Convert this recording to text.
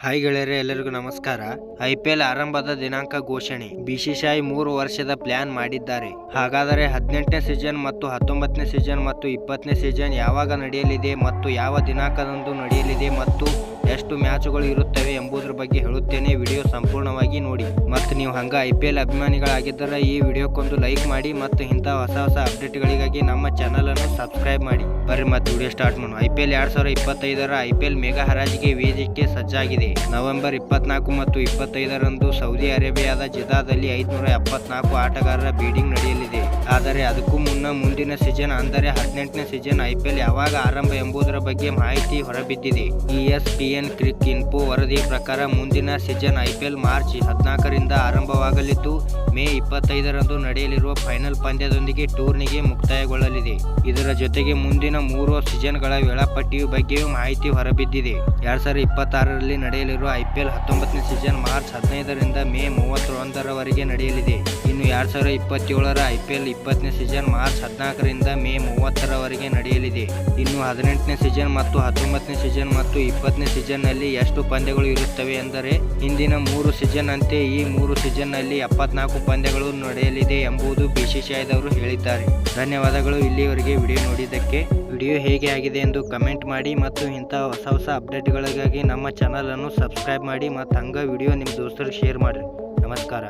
Hi ಗೆಳೆಯರೇ, ಎಲ್ಲರಿಗೂ ನಮಸ್ಕಾರ. IPL ಆರಂಭದ ದಿನಾಂಕ ಘೋಷಣೆ. BCCI 3 ವರ್ಷದ ಪ್ಲಾನ್ ಮಾಡಿದ್ದಾರೆ. ಹಾಗಾದರೆ 18ನೇ ಸೀಸನ್ ಮತ್ತು 19ನೇ ಸೀಸನ್ ಮತ್ತು 20ನೇ ಸೀಸನ್ ಯಾವಾಗ ನಡೆಯಲಿದೆ ಮತ್ತು ಯಾವ ದಿನಾಂಕದಂದು ನಡೆಯಲಿದೆ ಮತ್ತು ಎಷ್ಟು ಮ್ಯಾಚ್ಗಳು ಇರುತ್ತವೆ ಎಂಬುದರ ಬಗ್ಗೆ ಹೇಳುತ್ತೇನೆ. ವಿಡಿಯೋ ಸಂಪೂರ್ಣವಾಗಿ ನೋಡಿ. ಮತ್ತು ನೀವು ಹಂಗ IPL ಅಭಿಮಾನಿಗಳಾಗಿದ್ದರೆ ಈ ವಿಡಿಯೋಕ್ಕೊಂದು ಲೈಕ್ ಮಾಡಿ ಮತ್ತು ಇಂಥ ಹೊಸ ಅಪ್ಡೇಟ್ಗಳಿಗಾಗಿ ನಮ್ಮ ಚಾನಲ್ ಅನ್ನು ಸಬ್ಸ್ಕ್ರೈಬ್ ಮಾಡಿ. ಬರ್ರಿ ಮತ್ತೆ ವಿಡಿಯೋ ಸ್ಟಾರ್ಟ್ ಮಾಡೋಣ. IPL 2025ರ IPL ಮೆಗಾ ಹರಾಜಿಗೆ ವೇದಿಕೆ ಸಜ್ಜಾಗಿದೆ. ನವೆಂಬರ್ 24 ಮತ್ತು 25ರಂದು ಸೌದಿ ಅರೇಬಿಯಾದ ಜಿದ್ದಾದಲ್ಲಿ 574 ಆಟಗಾರರ ಬಿಡಿಂಗ್ ನಡೆಯಲಿದೆ. ಆದರೆ ಅದಕ್ಕೂ ಮುನ್ನ ಮುಂದಿನ ಸೀಸನ್ ಅಂದರೆ 18ನೇ ಸೀಸನ್ IPL ಯಾವಾಗ ಆರಂಭ ಎಂಬುದರ ಬಗ್ಗೆ ಮಾಹಿತಿ ಹೊರಬಿದ್ದಿದೆ. ESPN ಕ್ರಿಕ್ ಇನ್ಫೋ ವರದಿ ಪ್ರಕಾರ ಮುಂದಿನ ಸೀಸನ್ IPL ಮಾರ್ಚ್ 14ರಿಂದ ಆರಂಭವಾಗಲಿದ್ದು ಮೇ 25ರಂದು ನಡೆಯಲಿರುವ ಫೈನಲ್ ಪಂದ್ಯದೊಂದಿಗೆ ಟೂರ್ನಿಗೆ ಮುಕ್ತಾಯಗೊಳ್ಳಲಿದೆ. ಇದರ ಜೊತೆಗೆ ಮುಂದಿನ 3 ಸೀಸನ್ಗಳ ವೇಳಾಪಟ್ಟಿಯ ಬಗ್ಗೆಯೂ ಮಾಹಿತಿ ಹೊರಬಿದ್ದಿದೆ. 2026ರಲ್ಲಿ ನಡೆಯಲಿರುವ IPL 19ನೇ ಸೀಸನ್ ಮಾರ್ಚ್ 15ರಿಂದ ಮೇ 31ರವರೆಗೆ ನಡೆಯಲಿದೆ. ಇನ್ನು 2027ರ IPL 20ನೇ ಸೀಸನ್ ಮಾರ್ಚ್ 14ರಿಂದ ಮೇ 30ರವರೆಗೆ ನಡೆಯಲಿದೆ. ಇನ್ನು 18ನೇ ಸೀಸನ್ ಮತ್ತು 19ನೇ ಸೀಸನ್ ಮತ್ತು 20ನೇ ಸೀಸನ್ನಲ್ಲಿ ಎಷ್ಟು ಪಂದ್ಯಗಳು ಇರುತ್ತವೆ ಎಂದರೆ ಹಿಂದಿನ 3 ಸೀಸನ್ ಅಂತೆ ಈ 3 ಸೀಸನ್ನಲ್ಲಿ 74 ಪಂದ್ಯಗಳು ನಡೆಯಲಿದೆ ಎಂಬುದು BCCIದವರು ಹೇಳಿದ್ದಾರೆ. ಧನ್ಯವಾದಗಳು ಇಲ್ಲಿಯವರೆಗೆ ವಿಡಿಯೋ ನೋಡಿದ್ದಕ್ಕೆ. ವಿಡಿಯೋ ಹೇಗೆ ಆಗಿದೆ ಎಂದು ಕಮೆಂಟ್ ಮಾಡಿ ಮತ್ತು ಇಂಥ ಹೊಸ ಅಪ್ಡೇಟ್ಗಳಿಗಾಗಿ ನಮ್ಮ ಚಾನಲ್ ಅನ್ನು ಸಬ್ಸ್ಕ್ರೈಬ್ ಮಾಡಿ ಮತ್ತು ಹಂಗ ವಿಡಿಯೋ ನಿಮ್ಮ ದೋಸ್ತರಿಗೆ ಶೇರ್ ಮಾಡಿರಿ. ನಮಸ್ಕಾರ.